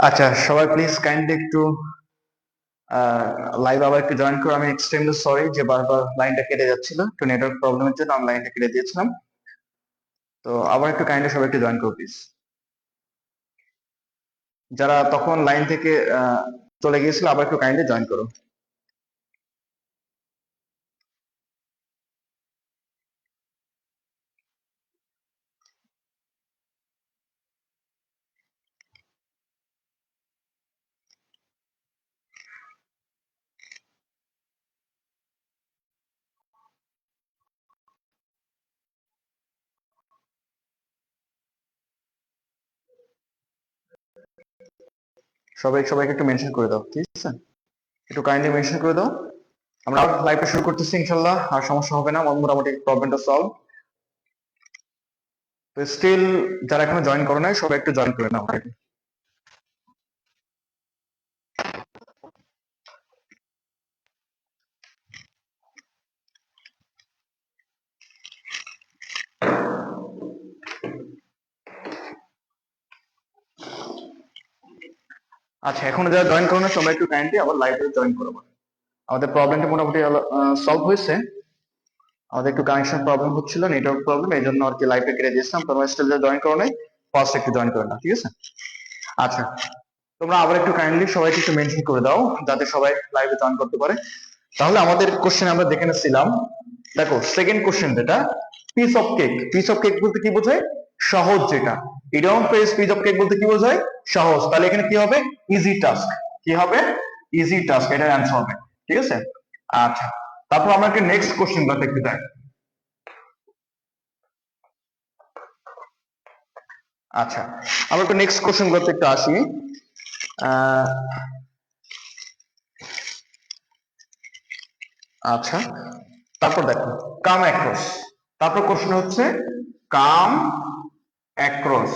আচ্ছা, সবাই please kindly একটু লাইভ আবার একটু জয়েন করো। আমি এক্সট্রিমলি সরি যে বারবার লাইনটা কেটে যাচ্ছিল, একটু নেটওয়ার্ক প্রবলেমের জন্য আমি লাইনটা কেটে দিয়েছিলাম। তো আবার একটু কাইন্ডলি সবাই একটু জয়েন করো প্লিজ। যারা তখন লাইন থেকে চলে গিয়েছিল আবার একটু কাইন্ডলি জয়েন করো। সবাইকে একটু মেনশন করে দাও, ঠিক আছে? একটু কাইন্ডলি মেনশন করে দাও। আমরা লাইভটা শুরু করতেছি ইনশাল্লাহ, আর সমস্যা হবে না, মোটামুটি প্রবলেমটা সলভ। তো স্টিল যারা এখনো জয়েন করো নাই সবাই একটু জয়েন করে নাও। আচ্ছা, এখনো যারা জয়েন করো না সবাই একটু কাইন্ডলি আবার লাইভে জয়েন করো। আমাদের প্রবলেমটা মোটামুটি সলভ হয়েছে। আমাদের একটু কানেকশন প্রবলেম হচ্ছিল, নেটওয়ার্ক প্রবলেম, এই জন্য আর কি লাইভে কেটে দিয়েছিলাম। তোমরা স্টিল যারা জয়েন করো নাই ফার্স্ট একটু জয়েন করে নাও, ঠিক আছে? আচ্ছা, তোমরা আবার একটু কাইন্ডলি সবাইকে একটু মেনশন করে দাও যাতে সবাই লাইভে জয়েন করতে পারে। তাহলে আমাদের কোশ্চেন আমরা দেখে নিচ্ছিলাম। দেখো সেকেন্ড কোশ্চেন যেটা, piece of cake. Piece of cake বলতে কি বোঝায়? সহজ যেটা। Idiom phrase piece of cake বলতে কি বোঝায়? সহজ। তাহলে এখানে কি হবে? Easy task. কি হবে? ইজি টাস্ক, এটার অ্যান্সার হবে, ঠিক আছে? আচ্ছা, তারপর আমরা একটা নেক্সট কোশ্চেন দেখতে চাই। আচ্ছা, আমরা একটু নেক্সট কোশ্চেন গুলোতে একটু আসি। আচ্ছা, তারপর দেখো কাম অ্যাক্রস। তারপর কোশ্চেন হচ্ছে কাম অ্যাক্রস।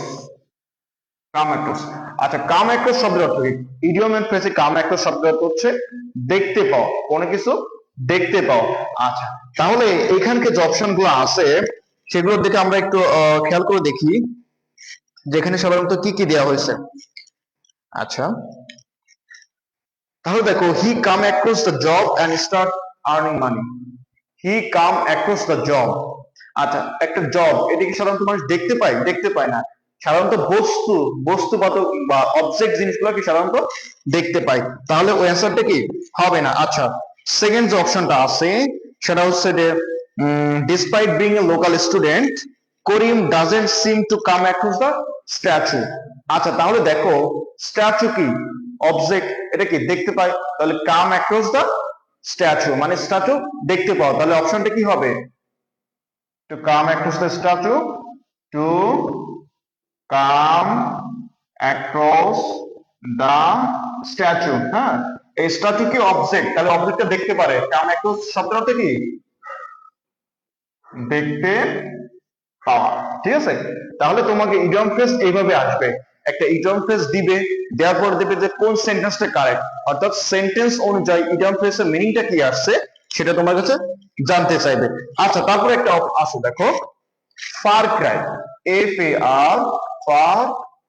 Come across. আচ্ছা, কাম অ্যাক্রস শব্দের অর্থ কি? ইডিয়ম এন্ড ফ্রেজে কাম অ্যাক্রস শব্দের অর্থ হচ্ছে দেখতে পাও, কোনো কিছু দেখতে পাও। আচ্ছা, তাহলে এইখানকে যে অপশন গুলো আছে সেগুলোর দিকে আমরা একটু খেয়াল করে দেখি যেখানে সাধারণত কি কি দেওয়া হয়েছে। আচ্ছা, তাহলে দেখো he come across the job and start earning money. He come across the job. আচ্ছা, একটা জব এটা কি সাধারণত মানুষ দেখতে পায়? দেখতে পায় না। সাধারণত বস্তুগত বা অবজেক্ট জিনিসগুলো কি সাধারণত দেখতে পায়। তাহলে ওই অ্যান্সারটা কি হবে না। আচ্ছা, সেকেন্ড যে অপশনটা আছে সেটা হচ্ছে যে despite being a local student, Karim doesn't seem to come across the statue. আচ্ছা, তাহলে দেখো স্ট্যাচু কি অবজেক্ট, এটা কি দেখতে পায়, তাহলে কাম অ্যাক্রস দ্য স্ট্যাচু মানে স্ট্যাচু দেখতে পাও, তাহলে অপশনটা কি হবে? To come across the statue, to come across the statue. হ্যাঁ, এই স্ট্যাচু কি অবজেক্ট, তাহলে অবজেক্টটা দেখতে পারে। কাম অ্যাক্রস শব্দের অর্থ কি? দেখতে পাওয়া, ঠিক আছে? তাহলে তোমাকে ইডিয়ম ফ্রেজ এইভাবে আসবে, একটা ইডিয়ম ফ্রেজ দিবে, দেওয়ার পর দেবে যে কোন সেন্টেন্সটা কারেক্ট, অর্থাৎ সেন্টেন্স অনুযায়ী ইডিয়ম ফ্রেজের মিনিংটা কি আসছে সেটা তোমার কাছে জানতে চাইবে। আচ্ছা, তারপরে একটা আছে দেখো far cry. F A R, far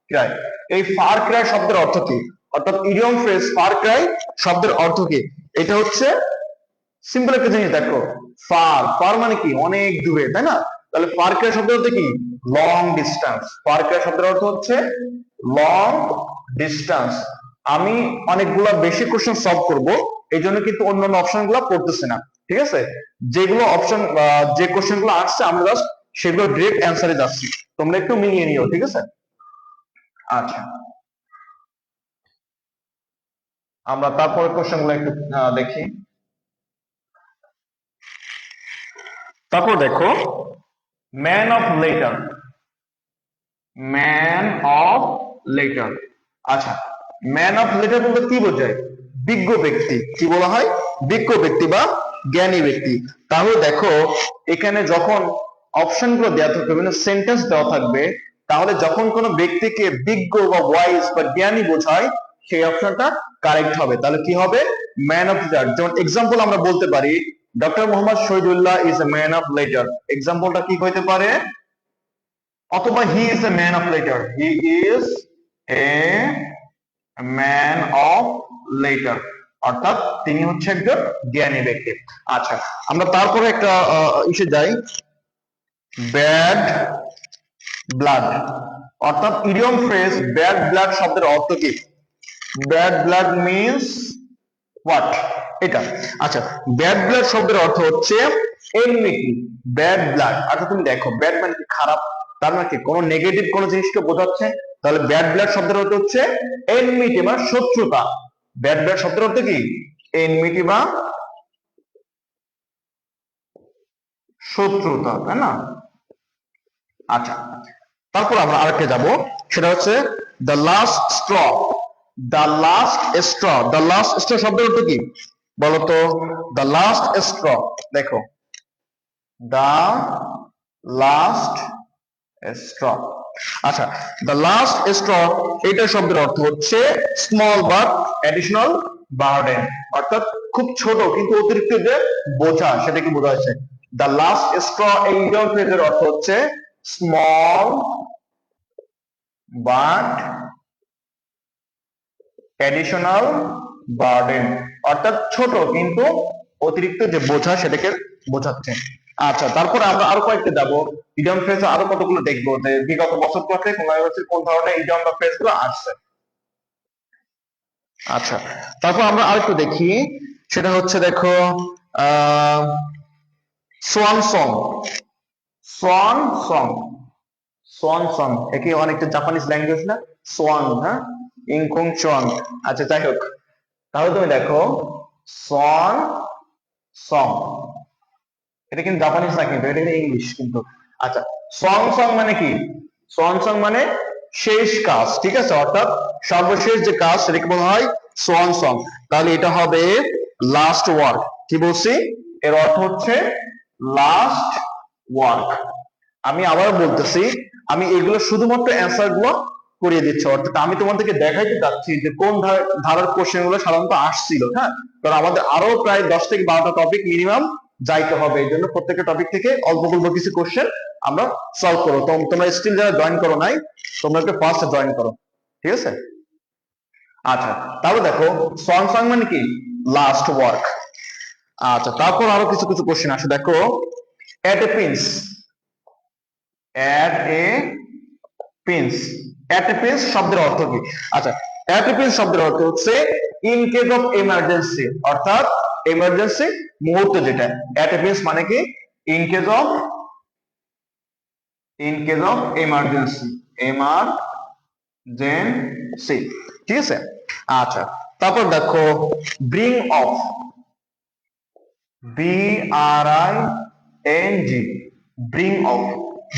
cry. এই ফার ক্রাই শব্দের অর্থ কি? অর্থাৎ ইডিয়ম ফ্রেজ ফার ক্রাই শব্দের অর্থ কি? এটা হচ্ছে সিম্পল একটা জিনিস দেখো, ফার ফার মানে কি অনেক দূরে, তাই না? তাহলে ফার ক্রাই শব্দের অর্থ কি? Long distance. ফার ক্রাই শব্দের অর্থ হচ্ছে লং ডিস্টেন্স। আমি অনেকগুলা বেশি কোশ্চেন সলভ করব, এই জন্য কিন্তু অন্যান্য অপশন গুলো পড়তেছে না, ঠিক আছে? যেগুলো অপশন যে কোশ্চেন গুলো আসছে আমরা জাস্ট সেগুলো ডিরেক্ট অ্যান্সারে যাচ্ছি, তোমরা একটু মিলিয়ে নিও, ঠিক আছে? আচ্ছা, আমরা তারপরে কোশ্চেন গুলো একটু দেখি। তারপর দেখো man of letter. Man of letter. আচ্ছা, ম্যান অফ লেটার বলতে কি বোঝায়? বিজ্ঞ ব্যক্তি। কি বলা হয়? বিজ্ঞ ব্যক্তি বা জ্ঞানী ব্যক্তি। তাহলে দেখো এখানে যখন অপশন গুলো দেওয়া থাকবে মানে সেন্টেন্স দেওয়া থাকবে, তাহলে যখন কোনো ব্যক্তিকে বিজ্ঞ বা ওয়াইজ বা জ্ঞানী বোঝায় সেই অপশনটা কারেক্ট হবে। তাহলে কি হবে? Man of letter. যেমন এক্সাম্পল আমরা বলতে পারি doctor Mohammad Shahidullah is a man of letter. এক্সাম্পলটা কি হইতে পারে? অথবা he is a man of letter, he is a man of letter, অর্থাৎ তিনি হচ্ছে একজন জ্ঞানী ব্যক্তি। আচ্ছা, আমরা তারপরে একটা ইসে যাই, ব্যাড ব্লাড, অর্থাৎ ইডিয়ম ফ্রেজ ব্যাড ব্লাড শব্দের অর্থ কি? Bad blood means what? এটা। আচ্ছা, ব্যাড ব্লাড শব্দের অর্থ হচ্ছে এনমিটি। ব্যাড ব্লাড আচ্ছা, তুমি দেখো ব্যাড মানে কি? খারাপ, তার মানে কি কোনো নেগেটিভ কোনো জিনিসকে বোঝাচ্ছে। তাহলে ব্যাড ব্লাড শব্দের অর্থ হচ্ছে এনমিটি বা শত্রুতা। ব্যাড ব্লাড শব্দের অর্থ কি? এনমিটি বা শত্রুতা, তাই না? আচ্ছা, তারপর আমরা আরেকটা যাব, সেটা হচ্ছে the last straw. The last straw, the last straw শব্দের অর্থ কি বলতো? দ্য লাস্ট স্ট্র, দেখো দ্য লাস্ট স্ট্র। আচ্ছা, দ্য লাস্ট স্ট্র এটা শব্দের অর্থ হচ্ছে স্মল বাট অ্যাডিশনাল বার্ডেন, অর্থাৎ খুব ছোট কিন্তু অতিরিক্ত যে বোঝা, সেটাকে বোঝা যাচ্ছে। দ্য লাস্ট স্ট্র এই ইডিয়ম ফ্রেজের অর্থ হচ্ছে স্মল বাট অ্যাডিশনাল বার্ডেন, অর্থাৎ ছোট কিন্তু অতিরিক্ত যে বোঝা সেটাকে বোঝাচ্ছে। আচ্ছা, তারপরে আমরা আরো কয়েকটা যাবো ইডিয়ম ফ্রেজ, আরো কতগুলো দেখবো যে বিগত বছরগুলোতে কোন ধরনের ইডিয়ম বা ফ্রেজ গুলো আসছে। আচ্ছা, তারপর আমরা আরেকটু দেখি, সেটা হচ্ছে দেখো swan song. Swan song, swan song একে অনেকটা জাপানিজ ল্যাঙ্গুয়েজ না? সোয়ান, হ্যাঁ, ইংকুং চোয়ান। আচ্ছা, যাই হোক, তাহলে তুমি দেখো সোয়ান সং, এটা কিন্তু জাপানিজ না, কিন্তু এটা ইংলিশ কিন্তু। আচ্ছা, সং সং মানে কি? সং সং মানে শেষ কাজ, ঠিক আছে, অর্থাৎ সর্বশেষ যে কাজ সেটাকে বলা হয় সোয়ান সং। তাহলে এটা হবে লাস্ট ওয়ার্ক। কি বলছি? এর অর্থ হচ্ছে লাস্ট ওয়ার্ক। আমি আবার বলতেছি, আমি এগুলো শুধুমাত্র অ্যান্সার গুলো করিয়ে দিচ্ছি, অর্থাৎ আমি তোমাদেরকে দেখাইতে চাচ্ছি যে কোন ধারার কোশ্চেন গুলো সাধারণত আসছিল। হ্যাঁ, কারণ আমাদের আরো প্রায় 10 থেকে 12টা টপিক মিনিমাম যাইতে হবে, এই জন্য প্রত্যেকটা টপিক থেকে অল্প অল্প কিছু কোশ্চেন আমরা সলভ করো। তোমরা স্টিল যারা জয়েন করো নাই, তোমরা একটু ফার্স্ট জয়েন করো, ঠিক আছে? আচ্ছা, তাহলে দেখো সং সং মানে কি? Last work. আচ্ছা, তারপর আরো কিছু কিছু কোশ্চেন আসে, দেখো এট a pins. At a pins, at a pins শব্দের অর্থ কি? আচ্ছা, এট এ পিন্স শব্দের অর্থ হচ্ছে ইন কেস অফ এমার্জেন্সি, অর্থাৎ এমার্জেন্সি মুহূর্ত যেটা। এট এ পিন্স মানে কি? In case of emergency, emergency, ঠিক আছে? আচ্ছা, তারপর দেখো bring off, B R I N G, bring off.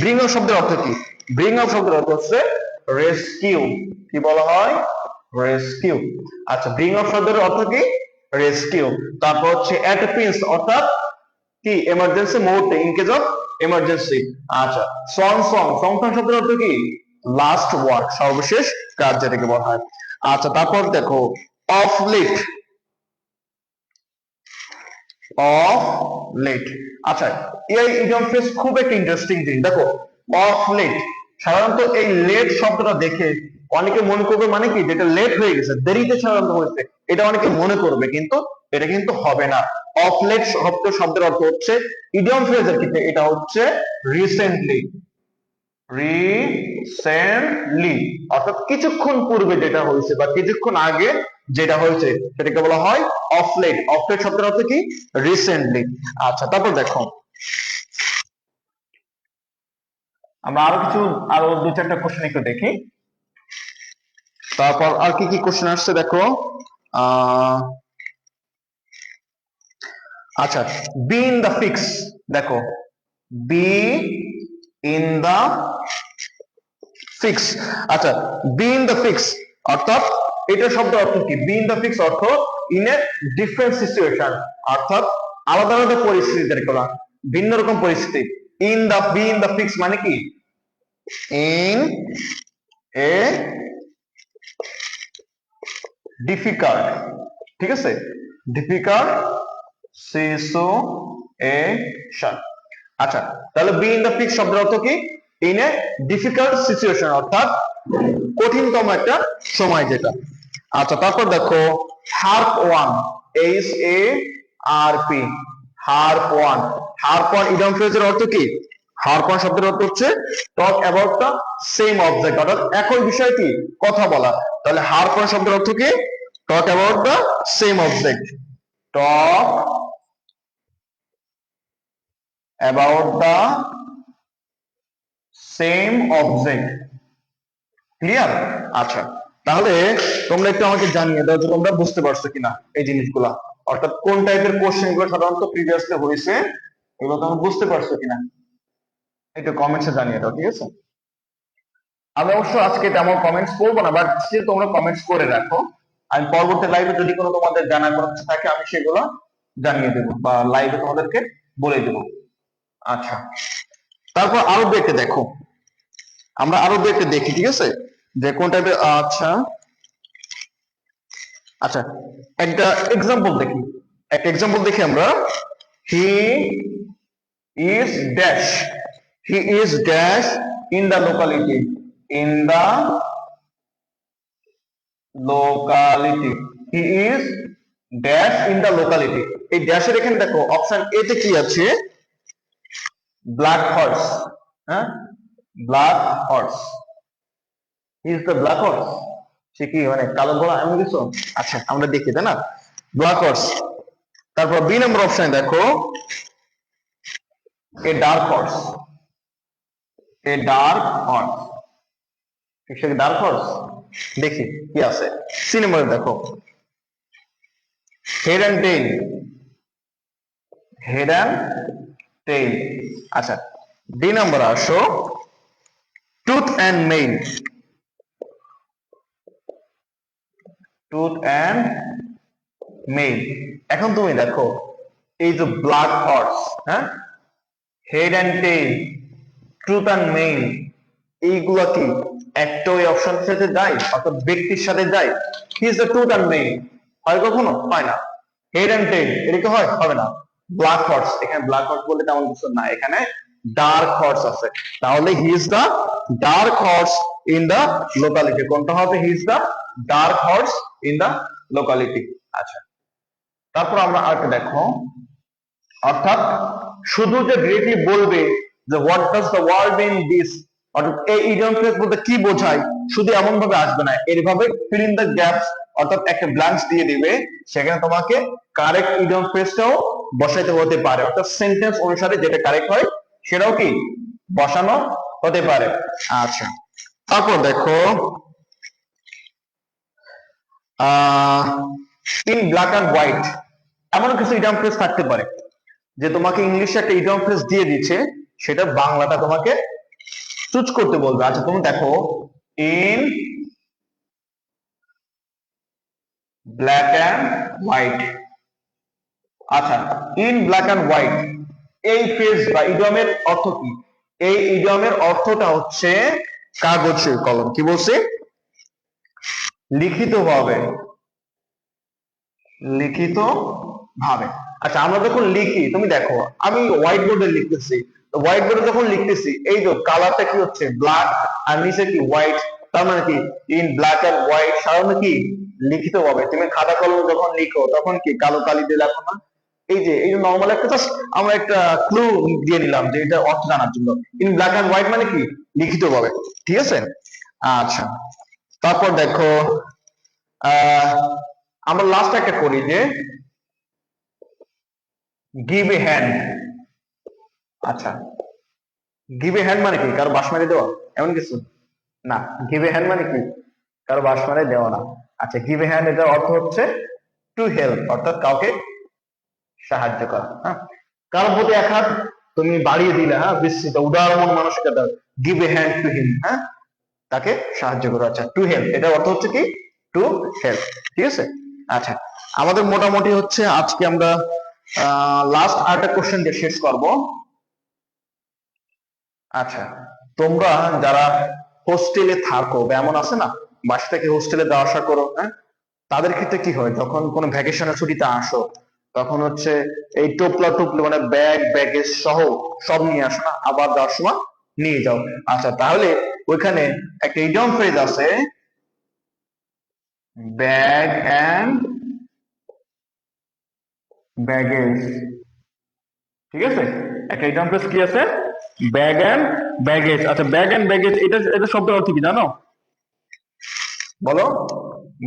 Bring off শব্দের অর্থ কি? ব্রিং অফ শব্দের অর্থ হচ্ছে রেস্কিউ। কি বলা হয়? রেস্কিউ। আচ্ছা, ব্রিং অফ শব্দের অর্থ কি? রেস্কিউ। তারপর হচ্ছে এট এ পিন্স, অর্থাৎ কি? এমার্জেন্সি মুহূর্তে, ইন কেস অফ এমার্জেন্সি। আচ্ছা, সং সং, সং সং শব্দের অর্থ কি? লাস্ট ওয়ার্ক, সর্বশেষ কাজ যেটাকে বলা হয়। আচ্ছা, তারপর দেখো অফ লেট। অফ লেট, আচ্ছা, এই ইডিয়ম ফ্রেজ খুব একটা ইন্টারেস্টিং জিনিস। দেখো অফ লেট, সাধারণত এই লেট শব্দটা দেখে অনেকে মনে করবে মানে কি, যেটা লেট হয়ে গেছে, দেরিতে সাধারণত হয়েছে, এটা অনেকে মনে করবে, কিন্তু এটা কিন্তু হবে না। অফ লেট শব্দের অর্থ হচ্ছে ইডিয়ম ফ্রেজের ক্ষেত্রে এটা হচ্ছে রিসেন্টলি। রিসেন্টলি, অর্থাৎ কিছুক্ষণ পূর্বে যেটা হয়েছে বা কিছুক্ষণ আগে যেটা হয়েছে সেটাকে বলা হয় অফ লেট। অফ লেট শব্দের অর্থ কি? রিসেন্টলি। আচ্ছা, তারপর দেখো আমরা আরো দু চারটা কোশ্চেন একটু দেখি। তারপর আর কি কি কোশ্চেন আসছে দেখো। আচ্ছা, বি ইন দা ফিক্স, দেখো বি ইন দা ফিক্স। আচ্ছা, বি ইন দা ফিক্স অর্থাৎ এটা শব্দ অর্থ কি? বি ইন দা ফিক্স অর্থ ইন এ ডিফারেন্ট সিচুয়েশন, অর্থাৎ আলাদা আলাদা পরিস্থিতিতে করা, ভিন্ন রকম পরিস্থিতি। বি ইন দা ফিক্স মানে কি? ইন এ ডিফিকাল্ট, ঠিক আছে, ডিফিকাল্ট সিচুয়েশন। আচ্ছা, তাহলে বি ইন দা ফিক্স শব্দের অর্থ কি? ইন এ ডিফিকাল্ট সিচুয়েশন, অর্থাৎ কঠিনতম একটা সময় যেটা। আচ্ছা, তারপর দেখো harp on, H A R P, harp on. Harp on idiom ফ্রেজের অর্থ কি? হার্প ওয়ান শব্দের অর্থ হচ্ছে talk about the same object, অর্থাৎ একই বিষয় কি কথা বলা। তাহলে হার্প ওয়ান শব্দের অর্থ কি? টক about the same object, talk about the same object. Clear? আচ্ছা, তাহলে তোমরা একটু আমাকে জানিয়ে দাও যে তোমরা বুঝতে পারছো কিনা এই জিনিসগুলা, অর্থাৎ কোন টাইপের কোশ্চেন গুলো সাধারণত প্রিভিয়াসলি হয়েছে, এগুলো তোমরা বুঝতে পারছো কিনা একটু কমেন্টসে জানিয়ে দাও, ঠিক আছে? আমি অবশ্য আজকে তেমন কমেন্টস করবো না, বাট স্টিল তোমরা কমেন্টস করে রাখো। আমি পরবর্তী লাইভে যদি কোনো তোমাদের জানার কোনো কিছু থাকে আমি সেগুলো জানিয়ে দেবো বা লাইভে তোমাদেরকে বলে দেবো। আচ্ছা, তারপর আরো দেখে দেখো, আমরা আরো দেখে দেখি, ঠিক আছে, যে কোন টাইপের। আচ্ছা আচ্ছা, একটা এক্সাম্পল দেখি, একটা এক্সাম্পল দেখি আমরা। He is dash, he is dash in the locality, in the locality, he is dash in the locality. এই ড্যাশের এখানে দেখো অপশন এ তে কি আছে? Black horse. হ্যাঁ, black horse, he is the black horse, সে কি মানে কালো ঘোড়া এমন কিছু? আচ্ছা, আমরা দেখি, তাই না, ব্ল্যাক হর্স। তারপর বি নম্বর অপশন দেখো, a dark horse, a dark horse, say dark horse. দেখি কি আছে। সি নম্বরে দেখো, head and tail, head and tail. আচ্ছা, ডি নাম্বার আসো, tooth and mail, tooth and mail. এখন তুমি দেখো এই যে ব্ল্যাক হর্স, হ্যাঁ, head and tail, truth and mail, এইগুলা কি একটা ওই অপশন সাথে যায়, অর্থাৎ ব্যক্তির সাথে যায়? হি is the truth and mail, হয় কখনো? হয় না। হেড অ্যান্ড টেইল, এটা কি হয়? হবে না। ব্ল্যাক হর্স, এখানে ব্ল্যাক হর্স বলতে তেমন কিছু না, এখানে ডার্ক হর্স আছে, তাহলে হি is the dark horse in the locality. কোনটা হবে? হি is the dark horse in the locality. আচ্ছা, তারপর আমরা আরেকটা দেখো, অর্থাৎ শুধু যে ডিরেক্টলি বলবে যে what does the word mean this, অর্থাৎ এই ইডিয়ম ফ্রেজ বলতে কি বোঝায়, শুধু এমন ভাবে আসবে না, এইভাবে ফিল ইন দ্য গ্যাপস, অর্থাৎ একটা ব্ল্যাঙ্কস দিয়ে দিবে, সেখানে তোমাকে কারেক্ট ইডিয়ম ফ্রেজটাও বসাইতে হতে পারে, অর্থাৎ সেন্টেন্স অনুসারে যেটা কারেক্ট হয় সেটাও কি বসানো হতে পারে। আচ্ছা, তারপর দেখো ইন ব্ল্যাক অ্যান্ড হোয়াইট, এমন কিছু ইডিয়ম ফ্রেজ থাকতে পারে যে তোমাকে ইংলিশে একটা ইডিয়ম ফ্রেজ দিয়ে দিচ্ছে, সেটা বাংলাটা তোমাকে চুজ করতে বলবে। আচ্ছা, তুমি দেখো ইন ব্ল্যাক অ্যান্ড হোয়াইট। আচ্ছা, ইন ব্ল্যাক অ্যান্ড হোয়াইট, এই ফ্রেজ বা ইডিয়মের অর্থ কি? এই ইডিয়মের অর্থটা হচ্ছে কাগজে কলম। কি বলছে? লিখিত ভাবে, লিখিত ভাবে। আচ্ছা, আমরা যখন লিখি, তুমি দেখো আমি হোয়াইট বোর্ডে লিখতেছি, তো হোয়াইট বোর্ডে যখন লিখতেছি এই যে কালারটা কি হচ্ছে? ব্ল্যাক, আর নিচে কি? হোয়াইট। তার মানে কি ইন ব্ল্যাক এন্ড হোয়াইট, সাধারণত কি লিখিত ভাবে। তুমি খাতা কলমে যখন লিখো তখন কি কালো কালি দিয়ে লেখো না? এই যে নর্মাল একটা জাস্ট আমরা একটা ক্লু দিয়ে নিলাম যে এটা অর্থ জানার জন্য। ইন ব্ল্যাক এন্ড হোয়াইট মানে কি লিখিত ভাবে, ঠিক আছে? আচ্ছা, তারপর দেখো আমরা লাস্ট একটা করি যে গিভ এ হ্যান্ড। আচ্ছা, গিভ এ হ্যান্ড মানে কি কারো বাঁশ মেরে দেওয়া এমন কিছু না। গিভ এ হ্যান্ড মানে কি কারো বাঁশ মেরে দেওয়া না। আচ্ছা, গিভ এ হ্যান্ড এটার অর্থ হচ্ছে টু হেল্প, অর্থাৎ কাউকে সাহায্য করা। হ্যাঁ, কারোর প্রতি এক হাত তুমি বাড়িয়ে দিলে, হ্যাঁ, বিস্তৃত উদার মন মানুষকে দাও, give a hand to him, হ্যাঁ, তাকে সাহায্য করো। আচ্ছা, টু হেল্প এটার অর্থ হচ্ছে কি টু হেল্প, ঠিক আছে? আচ্ছা, আমাদের মোটামুটি হচ্ছে আজকে আমরা লাস্ট আরেকটা কোশ্চেন দিয়ে শেষ করব। আচ্ছা, তোমরা যারা হোস্টেলে থাকো বা এমন আছে না বাসা থেকে হোস্টেলে যাওয়া আসা করো, হ্যাঁ, তাদের ক্ষেত্রে কি হয় যখন কোনো ভ্যাকেশনের ছুটিতে আসো তখন হচ্ছে এই টোপলা টুপলি মানে ব্যাগ ব্যাগেজ সহ সব নিয়ে আসো না, আবার যাওয়ার সময় নিয়ে যাও। আচ্ছা, তাহলে ওইখানে একটা ইডিয়ম ফ্রেজ আছে, ব্যাগ অ্যান্ড ব্যাগেজ, ঠিক আছে। একটা ইডিয়ম ফ্রেজ কি আছে, ব্যাগ অ্যান্ড ব্যাগেজ। আচ্ছা ব্যাগ অ্যান্ড ব্যাগেজ এটা এটা শব্দের অর্থ কি জানো? বলো,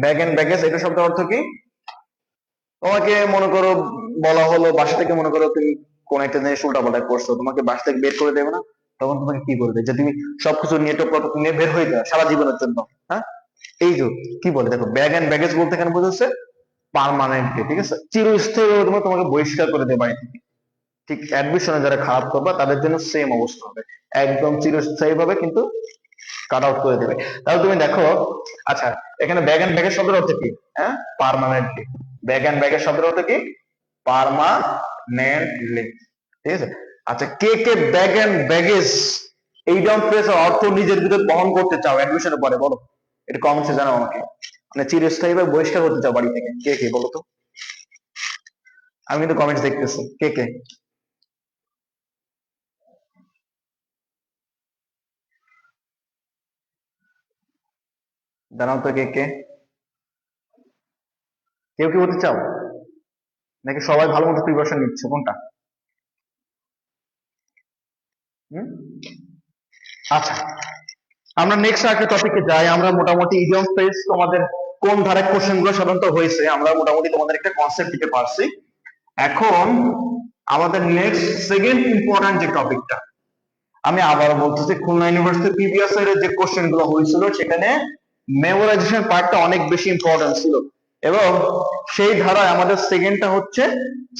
ব্যাগ অ্যান্ড ব্যাগেজ এটা শব্দের অর্থ কি? তোমাকে মনে করো বলা হলো বাসা থেকে, মনে করো তুমি কোন একটা জিনিস উল্টাপাল্টা করছো, তোমাকে বাসা থেকে বের করে দেবে না? তখন তোমাকে কি করবে, যে তুমি সবকিছু নিয়ে টপটপ নিয়ে বের হয়ে যাও সারা জীবনের জন্য, হ্যাঁ? এই যে কি বলে দেখো, ব্যাগ এন্ড ব্যাগেজ বলতে কেন বোঝাচ্ছে পার্মানেন্টলি, ঠিক আছে, চিরস্থায়ী তোমাকে বহিষ্কার করে দেবে বাড়ি থেকে। ঠিক অ্যাডমিশনে যারা খারাপ করবে তাদের জন্য সেম অবস্থা হবে, একদম চিরস্থায়ী ভাবে কিন্তু কাট আউট করে দেবে। তাহলে তুমি দেখো, আচ্ছা এখানে ব্যাগ এন্ড ব্যাগেজ শব্দের অর্থ কি? হ্যাঁ, পার্মানেন্টলি। ব্যাগ এন্ড ব্যাগেজ শব্দের অর্থ কি? পার্মানেন্টলি, ঠিক আছে। আচ্ছা কে কে ব্যাগ এন্ড ব্যাগেজ এই ডাউন ফ্রেজের অর্থ নিজের ভিতরে বহন করতে চাও অ্যাডমিশনের পরে, বলো, এটা কমেন্টসে জানাও আমাকে। মানে চিরস্থায়ী ভাবে বহিষ্কার করতে চাও বাড়ি থেকে, কে কে বলো তো? আমি কিন্তু কমেন্টস দেখতেছি, কে কে জানাও তো, কে কে, কেউ কি হতে চাও, নাকি সবাই ভালো মতো প্রিপারেশন নিচ্ছে, কোনটা? হুম? আচ্ছা আমরা নেক্সট একটা টপিকে যাই। আমরা মোটামুটি ইডিয়ম ফ্রেজ তোমাদের কোন ধারায় কোশ্চেন গুলো সাধারণত হয়েছে আমরা মোটামুটি তোমাদের একটা কনসেপ্ট দিতে পারছি। এখন আমাদের নেক্সট সেকেন্ড ইম্পর্টেন্ট যে টপিকটা, আমি আবার বলতেছি, খুলনা ইউনিভার্সিটি প্রিভিয়াস ইয়ারের যে কোশ্চেন গুলো হয়েছিল সেখানে মেমোরাইজেশন পার্টটা অনেক বেশি ইম্পর্টেন্ট ছিল, এবং সেই ধারায় আমাদের সেকেন্ডটা হচ্ছে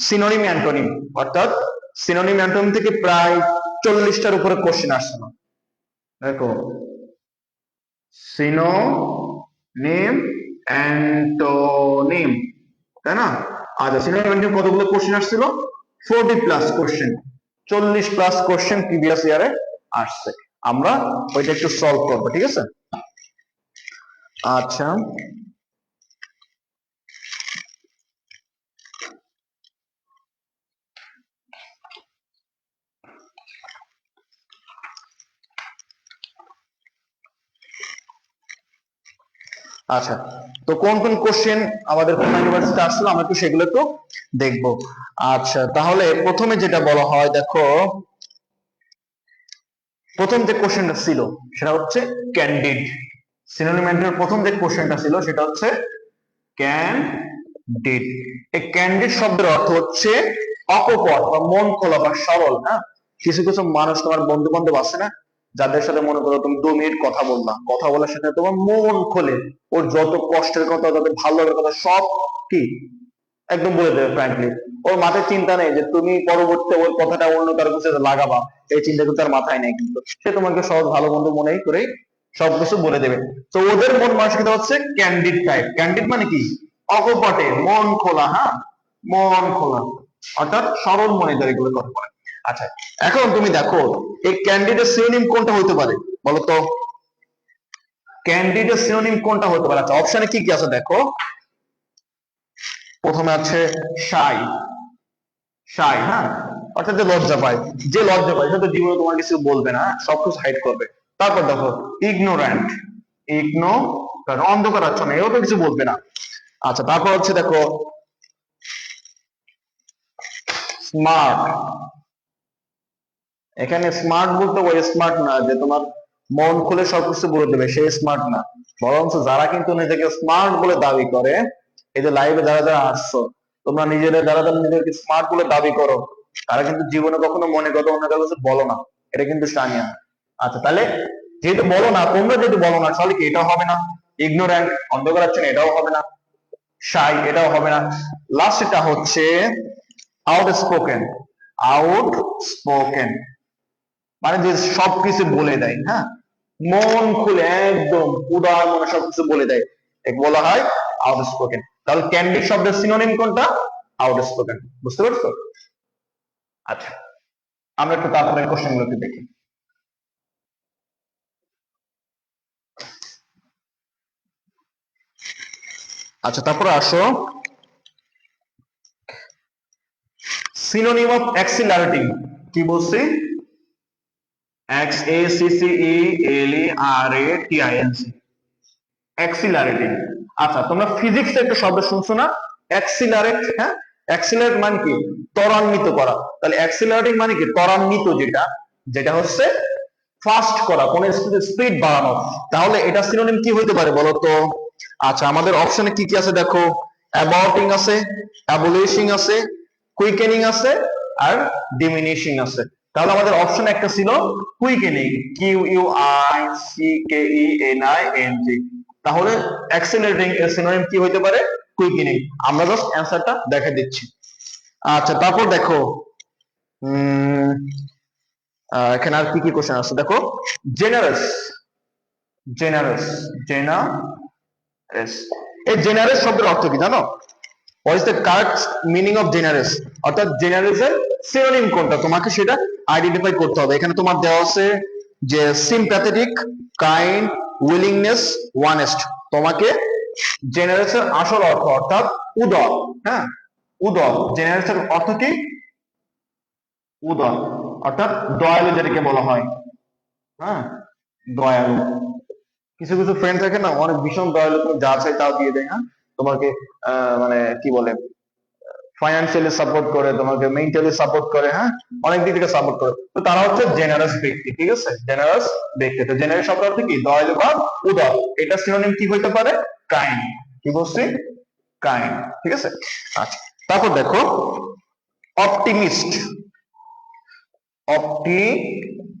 সিনোনিম অ্যান্টোনিম, অর্থাৎ সিনোনিম অ্যান্টোনিম থেকে প্রায় 40টার উপরে কোশ্চেন আসছে। দেখো, সিনোনিম অ্যান্টোনিম, তাই না? আচ্ছা সিনোনিম অ্যান্টোনিম কতগুলো কোশ্চেন আসছিল? 40+ কোশ্চেন, 40+ কোশ্চেন প্রিভিয়াস ইয়ারে আসছে। আমরা ওইটা একটু সলভ করবো, ঠিক আছে। আচ্ছা আচ্ছা তো কোন কোন কোশ্চেন আমাদের কোন ইউনিভার্সিটি আসছিল আমরা একটু সেগুলো একটু দেখবো। আচ্ছা তাহলে প্রথমে যেটা বলা হয়, দেখো প্রথম যে কোশ্চেনটা ছিল সেটা হচ্ছে ক্যান্ডিড। সিনোনিমের প্রথম যে কোশ্চেনটা ছিল সেটা হচ্ছে ক্যান্ডিড। এই ক্যান্ডিড শব্দের অর্থ হচ্ছে অকপট বা মন খোলা বা সরল। হ্যাঁ, কিছু কিছু মানুষ, তোমার বন্ধু বান্ধব আছে না, যাদের সাথে মনে করো তুমি 2 মিনিট কথা বললা, কথা বলার সাথে তোমার মন খোলে, ওর যত কষ্টের কথা, যত ভালো লাগার কথা সব কি একদম বলে দেবে ফ্র্যাঙ্কলি। ওর মাথায় চিন্তা নেই যে তুমি পরবর্তীতে ওই কথাটা অন্য কারো কাছে লাগাবা, এই চিন্তা কিন্তু তার মাথায় নেই, কিন্তু সে তোমাকে সহজ ভালো বন্ধু মনেই করেই সবকিছু বলে দেবে। তো ওদের মন মানসিকতা হচ্ছে ক্যান্ডিড টাইপ। ক্যান্ডিড মানে কি? অকপটে, মন খোলা। হ্যাঁ, মন খোলা অর্থাৎ সরল মনে করে এগুলো কথা বলে। আচ্ছা এখন তুমি দেখো এই ক্যান্ডিডের সিনোনিম কোনটা হতে পারে বলো তো? ক্যান্ডিডের সিনোনিম কোনটা হতে পারে? আচ্ছা অপশনে কি কি আছে দেখো। প্রথমে আছে শাই। শাই, হ্যাঁ, অর্থাৎ যে লজ্জা পায়, যে লজ্জা পায় সে তো জীবনে তোমার কিছু বলবে না, সবকিছু হাইড করবে। তারপর দেখো ইগনোরেন্ট, ইগনো অন্ধকার আচ্ছন্ন, এও তো কিছু বলবে না। আচ্ছা তারপর হচ্ছে দেখো স্মার্ট। এখানে স্মার্ট বলতে ওই স্মার্ট না যে তোমার মন খুলে সবকিছু বলে দেবে, সে স্মার্ট না। বরঞ্চ যারা কিন্তু নিজেকে স্মার্ট বলে দাবি করে, এই যে লাইভে যারা যারা আসছো, তোমরা নিজেদের যারা যারা নিজেদেরকে স্মার্ট বলে দাবি করো, তারা কিন্তু জীবনে কখনো মনে কথা অন্য কারো কাছে বলো না, এটা কিন্তু সানিয়া। আচ্ছা তাহলে যেহেতু বলো না, তোমরা যেহেতু বলো না, তাহলে কি এটাও হবে না? ইগনোরেন্ট, অন্ধকার আচ্ছন্ন, এটাও হবে না। শাই, এটাও হবে না। লাস্ট এটা হচ্ছে আউটস্পোকেন। আউটস্পোকেন মানে যে সবকিছু বলে দেয়, হ্যাঁ, মন খুলে একদম উদার মনে সবকিছু বলে দেয়, একে বলা হয় আউটস্পোকেন। তাহলে ক্যান্ডিড শব্দের সিনোনিম কোনটা? আউটস্পোকেন। বুঝতে পারছো? আচ্ছা আমরা একটু তারপরে কোশ্চেন গুলোকে দেখি। আচ্ছা তারপরে আসো সিনোনিম অফ অ্যাক্সিলারেটিং। কি বলছি? Acceleration, accelerating. আচ্ছা, তোমরা ফিজিক্স একটা শব্দ শুনছো না, অ্যাক্সিলারেট? হ্যাঁ, অ্যাক্সিলারেট মানে কি? ত্বরান্বিত করা। তাহলে অ্যাক্সিলারেটিং মানে কি? ত্বরান্বিত, যেটা যেটা হচ্ছে ফাস্ট করা, কোন স্পিড বাড়ানো। তাহলে এটা সিনোনিম কি হইতে পারে বলো তো? আচ্ছা, আমাদের অপশনে কি কি আছে দেখো। অ্যাবাউটিং আছে, অ্যাবলিশিং আছে, কুইকেনিং আছে, আর ডিমিনিশিং আছে। তাহলে আমাদের অপশন একটা ছিল কুইকেনিং, QUICKENING। তাহলে অ্যাক্সিলারেটিং এর সিনোনিম কি হইতে পারে? কুইকেনিং। আমরা জাস্ট অ্যান্সারটা দেখে দিচ্ছি। আচ্ছা, তারপর দেখো উম এখানে আর কি কি কোশ্চেন আছে দেখো। জেনারেস, জেনারেস, জেনারেস, এই জেনারেস শব্দের অর্থ কি জানো? What is the correct meaning of generous? অর্থাৎ জেনারেসের সিনোনিম কোনটা, তোমাকে সেটা আইডেন্টিফাই করতে হবে। এখানে তোমার দেওয়া আছে যে সিম্প্যাথেটিক, কাইন্ড, উইলিংনেস, ওয়ানেস্ট। তোমাকে জেনারেসের আসল অর্থ অর্থাৎ উদার, হ্যাঁ উদার, জেনারেসের অর্থ কি? উদার অর্থাৎ দয়ালু, যেটাকে বলা হয়। হ্যাঁ, দয়ালু। কিছু কিছু ফ্রেন্ড থাকে না, অনেক ভীষণ দয়ালু, তুমি যা চাই তাও দিয়ে দেয়। হ্যাঁ, তোমাকে মানে কি বলে, ফাইন্যান্সিয়ালি সাপোর্ট করে, তোমাকে মেন্টালি সাপোর্ট করে, হ্যাঁ অনেক দিক থেকে সাপোর্ট করে। তো তারা হচ্ছে জেনারাস ব্যক্তি, ঠিক আছে? জেনারাস ব্যক্তি। তো জেনারাস শব্দ অর্থ কি? দয়ালু বা উদার। এটা সিনোনিম কি হইতে পারে? কাইন্ড। কি বলছি? কাইন্ড, ঠিক আছে। আচ্ছা, তারপর দেখো অপটিমিস্ট, অপটিমিস্ট।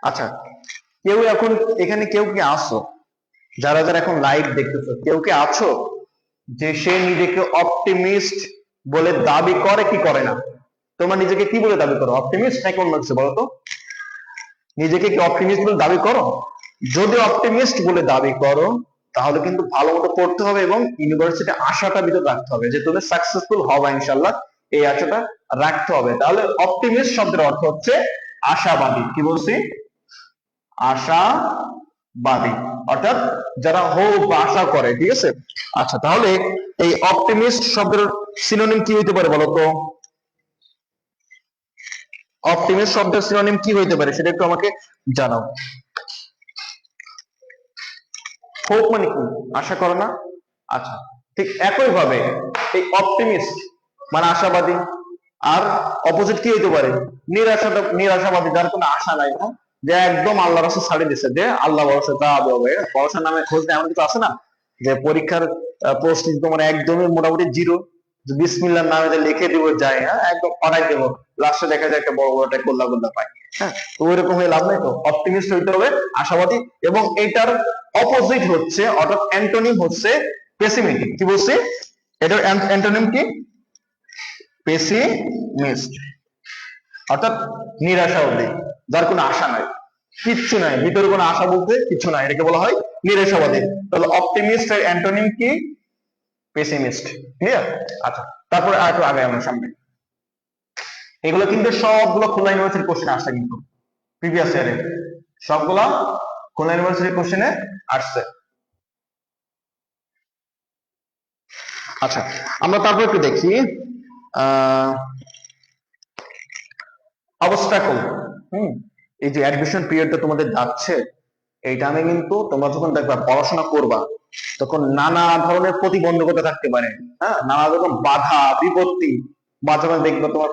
আচ্ছা, কেউ এখন এখানে কেউ কি আছো, যারা যারা এখন লাইভ দেখতেছো, কেউ কি আছো যে সে নিজেকে অপটিমিস্ট বলে দাবি করে কি করে না? তোমরা নিজেকে কি বলে দাবি করো, অপটিমিস্ট নাকি অন্য কিছু বলো তো? নিজেকে কি অপটিমিস্ট বলে দাবি করো? যদি অপটিমিস্ট বলে দাবি করো, তাহলে কিন্তু ভালো মতো পড়তে হবে এবং ইউনিভার্সিটি আশাটা ভিতরে রাখতে হবে যে তুমি সাকসেসফুল হবে ইনশাল্লাহ, এই আশাটা রাখতে হবে। তাহলে অপটিমিস্ট শব্দের অর্থ হচ্ছে আশাবাদী। কি বলছি? আশাবাদী, অর্থাৎ যারা হোপ বা আশা করে, ঠিক আছে। আচ্ছা, তাহলে এই অপটিমিস্ট শব্দের সিনোনিম কি হইতে পারে বলো তো? অপটিমিস্ট শব্দের সিনোনিম কি হইতে পারে সেটা একটু আমাকে জানাও। হোপ মানে কি? আশা করো না? আচ্ছা, ঠিক একই ভাবে এই অপটিমিস্ট মানে আশাবাদী, আর অপোজিট কি হইতে পারে? নিরাশাবাদী, যার কোনো আশা নাই, না যে একদম আল্লাহ রাস্তা ছাড়িয়ে দিচ্ছে, যে আল্লাহ ভরসা তা হবে, পড়াশোনার নামে খোঁজ নেই, এমন কিছু আছে না যে পরীক্ষার প্রস্তুতি তোমার একদমই মোটামুটি জিরো, বিসমিল্লাহর নামে যে লিখে দিব যায়, হ্যাঁ একদম পাঠাই দেবো, লাস্টে দেখা যায় একটা বড় বড় একটা গোল্লা গোল্লা পায়। হ্যাঁ, তো ওইরকম হয়ে লাভ নাই। তো অপটিমিস্ট হইতে হবে আশাবাদী, এবং এটার অপোজিট হচ্ছে অর্থাৎ অ্যান্টোনিম হচ্ছে পেসিমিস্টিক। কি বলছি? এটার অ্যান্টোনিম কি? পেসিমিস্ট, অর্থাৎ নিরাশাবাদী, যার কোনো আশা নাই, কিচ্ছু নাই ভিতরে, কোনো আশা বলতে কিছু নাই, এটাকে বলা হয় নিরাশাবাদী। তাহলে অপটিমিস্ট এর অ্যান্টোনিম কি? পেসিমিস্ট। ক্লিয়ার? আচ্ছা, তারপরে আর একটু আগে আমরা সামনে, এগুলো কিন্তু সবগুলো খুলনা ইউনিভার্সিটির কোশ্চেন আসছে, কিন্তু প্রিভিয়াস ইয়ারে সবগুলা খুলনা ইউনিভার্সিটির কোশ্চেনে আসছে। আচ্ছা, আমরা তারপর একটু দেখি অবস্টাকল। এই যে অ্যাডমিশন পিরিয়ডটা তোমাদের যাচ্ছে, এই টাইমে কিন্তু তোমরা যখন দেখবা পড়াশোনা করবা, তখন নানা ধরনের প্রতিবন্ধকতা থাকতে পারে। হ্যাঁ, নানা রকম বাধা বিপত্তি, বা যখন দেখবে তোমার